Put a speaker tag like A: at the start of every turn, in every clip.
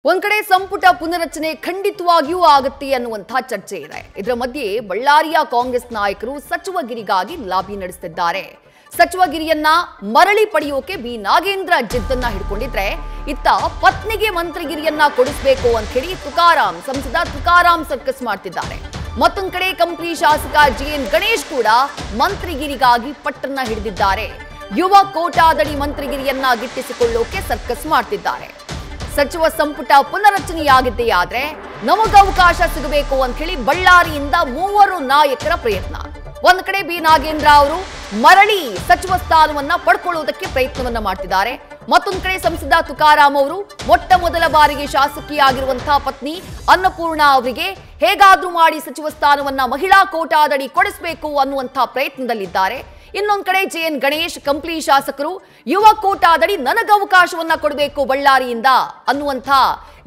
A: ಒಂದ್ ಕಡೆ ಸಂಪುಟ ಪುನರಚನೆ ಖಂಡಿತವಾಗಿಯೂ ಆಗುತ್ತೆ ಅನ್ನುವಂತ ಚರ್ಚೆ ಇದೆ. ಇದರ ಮಧ್ಯೆ ಬಳ್ಳಾರಿಯ ಕಾಂಗ್ರೆಸ್ ನಾಯಕರು ಸಚಿವಗಿರಿಗಾಗಿ ಲಾಬಿ ನಡೆಸುತ್ತಿದ್ದಾರೆ. ಸಚಿವಗಿರಿಯನ್ನ ಮರಳಿ ಪಡೆಯೋಕೆ ಬಿ ನಾಗೇಂದ್ರ ಜಿದ್ದನ್ನ ಹಿಡ್ಕೊಂಡಿದ್ರೆ, ಇತ್ತ ಪತ್ನಿಗೆ ಮಂತ್ರಿಗಿರಿಯನ್ನ ಕೊಡಿಸಬೇಕು ಅಂತ ಹೇಳಿ ಸಂಸದ ತುಕಾರಾಂ ಸರ್ಕಸ್ ಮಾಡ್ತಿದ್ದಾರೆ. ಮತ್ತೊಂದು ಕಡೆ ಕಂಪ್ಲಿ ಶಾಸಕ ಜಿಎನ್ ಗಣೇಶ್ ಕೂಡ ಮಂತ್ರಿಗಿರಿಗಾಗಿ ಪಟ್ಟನ್ನ ಹಿಡಿದಿದ್ದಾರೆ. ಯುವ ಕೋಟಾದಡಿ ಮಂತ್ರಿಗಿರಿಯನ್ನ ಗಿಟ್ಟಿಸಿಕೊಳ್ಳೋಕೆ ಸರ್ಕಸ್ ಮಾಡ್ತಿದ್ದಾರೆ. ಸಚಿವ ಸಂಪುಟ ಪುನರಚನೆಯಾಗಿದ್ದೇ ಆದ್ರೆ ನಮಗವಕಾಶ ಸಿಗಬೇಕು ಅಂತ ಹೇಳಿ ಬಳ್ಳಾರಿಯಿಂದ ಮೂವರು ನಾಯಕರ ಪ್ರಯತ್ನ. ಒಂದ್ ಕಡೆ ಬಿ ನಾಗೇಂದ್ರ ಅವರು ಮರಳಿ ಸಚಿವ ಸ್ಥಾನವನ್ನ ಪಡ್ಕೊಳ್ಳೋದಕ್ಕೆ ಪ್ರಯತ್ನವನ್ನ ಮಾಡ್ತಿದ್ದಾರೆ. ಮತ್ತೊಂದು ಕಡೆ ಸಂಸದ ತುಕಾರಾಂ ಅವರು ಮೊಟ್ಟ ಮೊದಲ ಬಾರಿಗೆ ಶಾಸಕಿಯಾಗಿರುವಂತಹ ಪತ್ನಿ ಅನ್ನಪೂರ್ಣ ಅವರಿಗೆ ಹೇಗಾದ್ರೂ ಮಾಡಿ ಸಚಿವ ಸ್ಥಾನವನ್ನ ಮಹಿಳಾ ಕೋಟಾದಡಿ ಕೊಡಿಸಬೇಕು ಅನ್ನುವಂತಹ ಪ್ರಯತ್ನದಲ್ಲಿದ್ದಾರೆ. ಇನ್ನೊಂದ್ ಕಡೆ ಜಿಎನ್ ಗಣೇಶ್ ಕಂಪ್ಲಿ ಶಾಸಕರು ಯುವ ಕೋಟಾದಡಿ ನನಗವಕಾಶವನ್ನ ಕೊಡಬೇಕು ಬಳ್ಳಾರಿಯಿಂದ ಅನ್ನುವಂಥ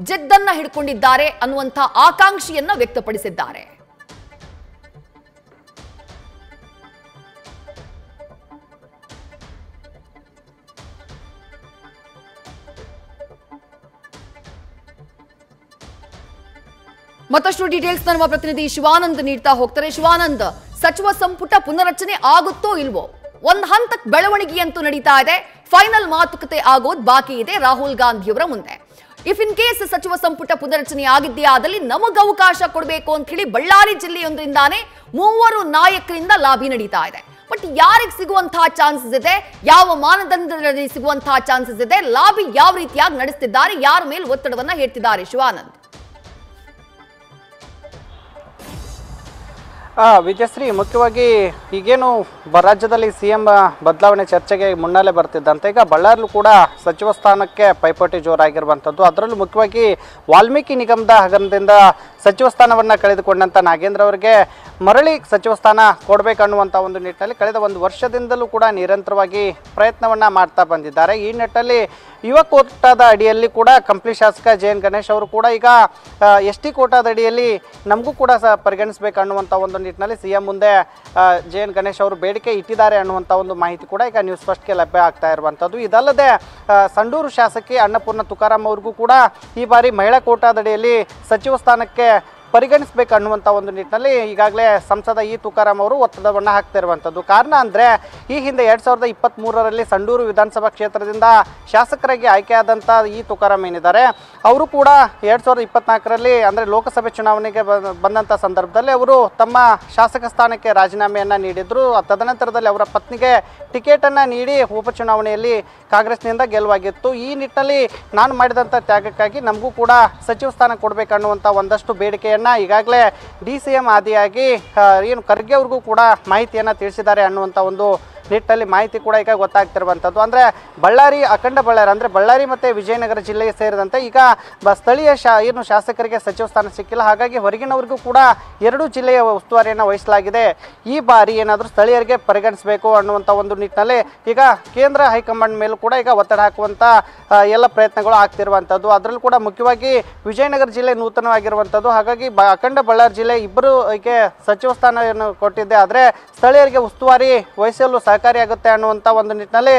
A: ಜಿದ್ದನ್ನ ಹಿಡ್ಕೊಂಡಿದ್ದಾರೆ ಅನ್ನುವಂಥ ಆಕಾಂಕ್ಷೆಯನ್ನ ವ್ಯಕ್ತಪಡಿಸಿದ್ದಾರೆ. ಮತ್ತಷ್ಟು ಡೀಟೇಲ್ಸ್ ನಮ್ಮ ಪ್ರತಿನಿಧಿ ಶಿವಾನಂದ್ ನೀಡ್ತಾ ಹೋಗ್ತಾರೆ. ಶಿವಾನಂದ್, ಸಚಿವ ಸಂಪುಟ ಪುನರಚನೆ ಆಗುತ್ತೋ ಇಲ್ವೋ? ಒಂದ್ ಹಂತಕ್ಕೆ ಬೆಳವಣಿಗೆ ಅಂತೂ ನಡೀತಾ ಇದೆ. ಫೈನಲ್ ಮಾತುಕತೆ ಆಗೋದು ಬಾಕಿ ಇದೆ ರಾಹುಲ್ ಗಾಂಧಿಯವರ ಮುಂದೆ. ಇಫ್ ಇನ್ ಕೇಸ್ ಸಚಿವ ಸಂಪುಟ ಪುನರಚನೆ ಆಗಿದ್ದೇ ಆದಲ್ಲಿ ನಮಗವಕಾಶ ಕೊಡಬೇಕು ಅಂತ ಹೇಳಿ ಬಳ್ಳಾರಿ ಜಿಲ್ಲೆಯೊಂದರಿಂದಾನೇ ಮೂವರು ನಾಯಕರಿಂದ ಲಾಬಿ ನಡೀತಾ ಇದೆ. ಬಟ್ ಯಾರಿಗೆ ಸಿಗುವಂತಹ ಚಾನ್ಸಸ್ ಇದೆ? ಯಾವ ಮಾನದಂಡದಲ್ಲಿ ಸಿಗುವಂತಹ ಚಾನ್ಸಸ್ ಇದೆ? ಲಾಬಿ ಯಾವ ರೀತಿಯಾಗಿ ನಡೆಸ್ತಿದ್ದಾರೆ? ಯಾರ ಮೇಲೆ ಒತ್ತಡವನ್ನ ಹೇರ್ತಿದ್ದಾರೆ? ಶಿವಾನಂದ್.
B: ವಿಜಯಶ್ರೀ, ಮುಖ್ಯವಾಗಿ ಈಗೇನು ರಾಜ್ಯದಲ್ಲಿ ಸಿಎಂ ಬದಲಾವಣೆ ಚರ್ಚೆಗೆ ಮುನ್ನೆಲೆ ಬರ್ತಿದ್ದಂತೆ ಈಗ ಬಳ್ಳಾರಿಯಲ್ಲೂ ಕೂಡ ಸಚಿವ ಸ್ಥಾನಕ್ಕೆ ಪೈಪೋಟಿ ಜೋರಾಗಿರುವಂಥದ್ದು. ಅದರಲ್ಲೂ ಮುಖ್ಯವಾಗಿ ವಾಲ್ಮೀಕಿ ನಿಗಮದ ಹಗರಣದಿಂದ ಸಚಿವ ಸ್ಥಾನವನ್ನು ಕಳೆದುಕೊಂಡಂಥ ನಾಗೇಂದ್ರ ಅವರಿಗೆ ಮರಳಿ ಸಚಿವ ಸ್ಥಾನ ಕೊಡಬೇಕನ್ನುವಂಥ ಒಂದು ನಿಟ್ಟಿನಲ್ಲಿ ಕಳೆದ ಒಂದು ವರ್ಷದಿಂದಲೂ ಕೂಡ ನಿರಂತರವಾಗಿ ಪ್ರಯತ್ನವನ್ನು ಮಾಡ್ತಾ ಬಂದಿದ್ದಾರೆ. ಈ ನಿಟ್ಟಿನಲ್ಲಿ ಯುವ ಕೋಟಾದ ಅಡಿಯಲ್ಲಿ ಕೂಡ ಕಂಪ್ಲಿ ಶಾಸಕ ಜಿಎನ್ ಗಣೇಶ್ ಅವರು ಕೂಡ ಈಗ ಎಸ್ ಟಿ ಕೋಟಾದ ಅಡಿಯಲ್ಲಿ ನಮಗೂ ಕೂಡ ಪರಿಗಣಿಸಬೇಕನ್ನುವಂಥ ಒಂದು ನಿಟ್ಟಿನಲ್ಲಿ ಸಿಎಂ ಮುಂದೆ ಜಿಎನ್ ಗಣೇಶ್ ಅವರು ಬೇಡಿಕೆ ಇಟ್ಟಿದ್ದಾರೆ ಅನ್ನುವಂಥ ಒಂದು ಮಾಹಿತಿ ಕೂಡ ಈಗ ನ್ಯೂಸ್ ಫಸ್ಟ್ಗೆ ಲಭ್ಯ ಆಗ್ತಾ ಇರುವಂಥದ್ದು. ಇದಲ್ಲದೆ ಸಂಡೂರು ಶಾಸಕಿ ಅನ್ನಪೂರ್ಣ ತುಕಾರಾಂ ಅವ್ರಿಗೂ ಕೂಡ ಈ ಬಾರಿ ಮಹಿಳಾ ಕೋಟಾದಡಿಯಲ್ಲಿ ಸಚಿವ ಸ್ಥಾನಕ್ಕೆ ಪರಿಗಣಿಸಬೇಕನ್ನುವಂಥ ಒಂದು ನಿಟ್ಟಿನಲ್ಲಿ ಈಗಾಗಲೇ ಸಂಸದ ತುಕಾರಾಂ ಅವರು ಒತ್ತಡವನ್ನು ಹಾಕ್ತಾ ಇರುವಂಥದ್ದು. ಕಾರಣ ಅಂದರೆ ಈ ಹಿಂದೆ 2023ರಲ್ಲಿ ಸಂಡೂರು ವಿಧಾನಸಭಾ ಕ್ಷೇತ್ರದಿಂದ ಶಾಸಕರಾಗಿ ಆಯ್ಕೆಯಾದಂಥ ತುಕಾರಾಂ ಏನಿದ್ದಾರೆ ಅವರು ಕೂಡ 2024ರಲ್ಲಿ ಅಂದರೆ ಲೋಕಸಭೆ ಚುನಾವಣೆಗೆ ಬಂದಂಥ ಸಂದರ್ಭದಲ್ಲಿ ಅವರು ತಮ್ಮ ಶಾಸಕ ಸ್ಥಾನಕ್ಕೆ ರಾಜೀನಾಮೆಯನ್ನು ನೀಡಿದ್ರು. ತದನಂತರದಲ್ಲಿ ಅವರ ಪತ್ನಿಗೆ ಟಿಕೆಟನ್ನು ನೀಡಿ ಉಪಚುನಾವಣೆಯಲ್ಲಿ ಕಾಂಗ್ರೆಸ್ನಿಂದ ಗೆಲುವಾಗಿತ್ತು. ಈ ನಿಟ್ಟಿನಲ್ಲಿ ನಾನು ಮಾಡಿದಂಥ ತ್ಯಾಗಕ್ಕಾಗಿ ನಮಗೂ ಕೂಡ ಸಚಿವ ಸ್ಥಾನ ಕೊಡಬೇಕನ್ನುವಂಥ ಒಂದಷ್ಟು ಬೇಡಿಕೆಯನ್ನು ಈಗಾಗಲೇ DCM ಆದಿಯಾಗಿ ಏನು ಖರ್ಗೆ ಅವ್ರಿಗೂ ಕೂಡ ಮಾಹಿತಿಯನ್ನು ತಿಳಿಸಿದ್ದಾರೆ ಅನ್ನುವಂಥ ಒಂದು ನಿಟ್ಟಿನಲ್ಲಿ ಮಾಹಿತಿ ಕೂಡ ಈಗ ಗೊತ್ತಾಗ್ತಿರುವಂಥದ್ದು. ಅಂದರೆ ಬಳ್ಳಾರಿ ಅಖಂಡ ಬಳ್ಳಾರಿ ಅಂದರೆ ಬಳ್ಳಾರಿ ಮತ್ತು ವಿಜಯನಗರ ಜಿಲ್ಲೆಗೆ ಸೇರಿದಂತೆ ಈಗ ಸ್ಥಳೀಯ ಏನು ಶಾಸಕರಿಗೆ ಸಚಿವ ಸ್ಥಾನ ಸಿಕ್ಕಿಲ್ಲ. ಹಾಗಾಗಿ ಹೊರಗಿನವರಿಗೂ ಕೂಡ 2 ಜಿಲ್ಲೆಯ ಉಸ್ತುವಾರಿಯನ್ನು ವಹಿಸಲಾಗಿದೆ. ಈ ಬಾರಿ ಏನಾದರೂ ಸ್ಥಳೀಯರಿಗೆ ಪರಿಗಣಿಸಬೇಕು ಅನ್ನುವಂಥ ಒಂದು ನಿಟ್ಟಿನಲ್ಲಿ ಈಗ ಕೇಂದ್ರ ಹೈಕಮಾಂಡ್ ಮೇಲೂ ಕೂಡ ಈಗ ಒತ್ತಡ ಹಾಕುವಂಥ ಎಲ್ಲ ಪ್ರಯತ್ನಗಳು ಆಗ್ತಿರುವಂಥದ್ದು. ಅದರಲ್ಲೂ ಕೂಡ ಮುಖ್ಯವಾಗಿ ವಿಜಯನಗರ ಜಿಲ್ಲೆ ನೂತನವಾಗಿರುವಂಥದ್ದು. ಹಾಗಾಗಿ ಅಖಂಡ ಬಳ್ಳಾರಿ ಜಿಲ್ಲೆ ಇಬ್ಬರಿಗೆ ಸಚಿವ ಸ್ಥಾನವನ್ನು ಕೊಟ್ಟಿದ್ದೆ, ಆದರೆ ಸ್ಥಳೀಯರಿಗೆ ಉಸ್ತುವಾರಿ ವಹಿಸಲು ಸಹಕಾರಿಯಾಗುತ್ತೆ ಅನ್ನುವಂಥ ಒಂದು ನಿಟ್ಟಿನಲ್ಲಿ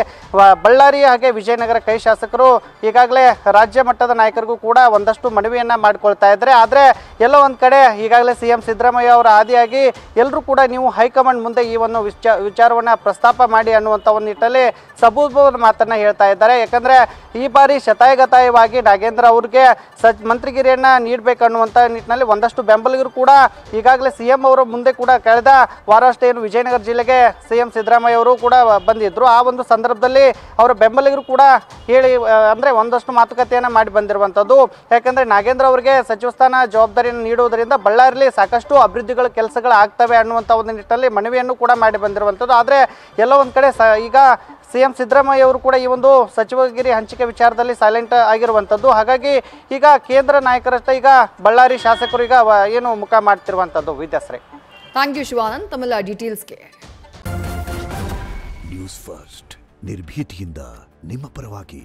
B: ಬಳ್ಳಾರಿ ಹಾಗೆ ವಿಜಯನಗರ ಕೈ ಶಾಸಕರು ಈಗಾಗಲೇ ರಾಜ್ಯ ಮಟ್ಟದ ನಾಯಕರಿಗೂ ಕೂಡ ಒಂದಷ್ಟು ಮನವಿಯನ್ನು ಮಾಡಿಕೊಳ್ತಾ ಇದ್ದಾರೆ. ಆದರೆ ಎಲ್ಲೋ ಒಂದು ಕಡೆ ಈಗಾಗಲೇ CM ಸಿದ್ದರಾಮಯ್ಯ ಅವರ ಆದಿಯಾಗಿ ಎಲ್ಲರೂ ಕೂಡ ನೀವು ಹೈಕಮಾಂಡ್ ಮುಂದೆ ಈ ಒಂದು ವಿಚಾರವನ್ನು ಪ್ರಸ್ತಾಪ ಮಾಡಿ ಅನ್ನುವಂಥ ಒಂದು ನಿಟ್ಟಿನಲ್ಲಿ ಸಬೂಬದ ಮಾತನ್ನು ಹೇಳ್ತಾ ಇದ್ದಾರೆ. ಯಾಕಂದರೆ ಈ ಬಾರಿ ಶತಾಯಗತಾಯವಾಗಿ ನಾಗೇಂದ್ರ ಅವ್ರಿಗೆ ಮಂತ್ರಿಗಿರಿಯನ್ನು ನೀಡಬೇಕನ್ನುವಂಥ ನಿಟ್ಟಿನಲ್ಲಿ ಒಂದಷ್ಟು ಬೆಂಬಲಿಗರು ಕೂಡ ಈಗಾಗಲೇ CM ಅವರ ಮುಂದೆ ಕೂಡ ಕಳೆದ ವಾರ ಅಷ್ಟೇ ಏನು ವಿಜಯನಗರ ಜಿಲ್ಲೆಗೆ CM ಸಿದ್ದರಾಮಯ್ಯ ಅವರು ಕೂಡ ಬಂದಿದ್ದರು. ಆ ಒಂದು ಸಂದರ್ಭದಲ್ಲಿ ಅವರ ಬೆಂಬಲಿಗರು ಕೂಡ ಹೇಳಿ ಅಂದರೆ ಒಂದಷ್ಟು ಮಾತುಕತೆಯನ್ನು ಮಾಡಿ ಬಂದಿರುವಂಥದ್ದು. ಯಾಕಂದರೆ ನಾಗೇಂದ್ರ ಅವರಿಗೆ ಸಚಿವ ಸ್ಥಾನ ಜವಾಬ್ದಾರಿಯನ್ನು ನೀಡುವುದರಿಂದ ಬಳ್ಳಾರಿಯಲ್ಲಿ ಸಾಕಷ್ಟು ಅಭಿವೃದ್ಧಿಗಳ ಕೆಲಸಗಳು ಆಗ್ತವೆ ಅನ್ನುವಂಥ ಒಂದು ನಿಟ್ಟಿನಲ್ಲಿ ಮನವಿಯನ್ನು ಕೂಡ ಮಾಡಿ ಬಂದಿರುವಂಥದ್ದು. ಆದರೆ ಎಲ್ಲೋ ಒಂದು ಕಡೆ ಈಗ CM ಸಿದ್ದರಾಮಯ್ಯ ಅವರು ಕೂಡ ಈ ಒಂದು ಸಚಿವಗಿರಿ ಹಂಚಿಕೆ ವಿಚಾರದಲ್ಲಿ ಸೈಲೆಂಟ್ ಆಗಿರುವಂಥದ್ದು. ಹಾಗಾಗಿ ಈಗ ಕೇಂದ್ರ ನಾಯಕರಷ್ಟೇ ಈಗ ಬಳ್ಳಾರಿ ಶಾಸಕರು ಈಗ ಏನು ಮುಖ ಮಾಡ್ತಿರುವಂಥದ್ದು. ವಿದ್ಯಾಶ್ರೀ,
A: ಥ್ಯಾಂಕ್ ಯು ಶಿವಾನಂದ್ ತಮ್ಮೆಲ್ಲ ಡೀಟೇಲ್ಸ್ಗೆ.
C: ನ್ಯೂಸ್ ಫಸ್ಟ್ ನಿರ್ಭೀತಿಯಿಂದ ನಿಮ್ಮ ಪರವಾಗಿ.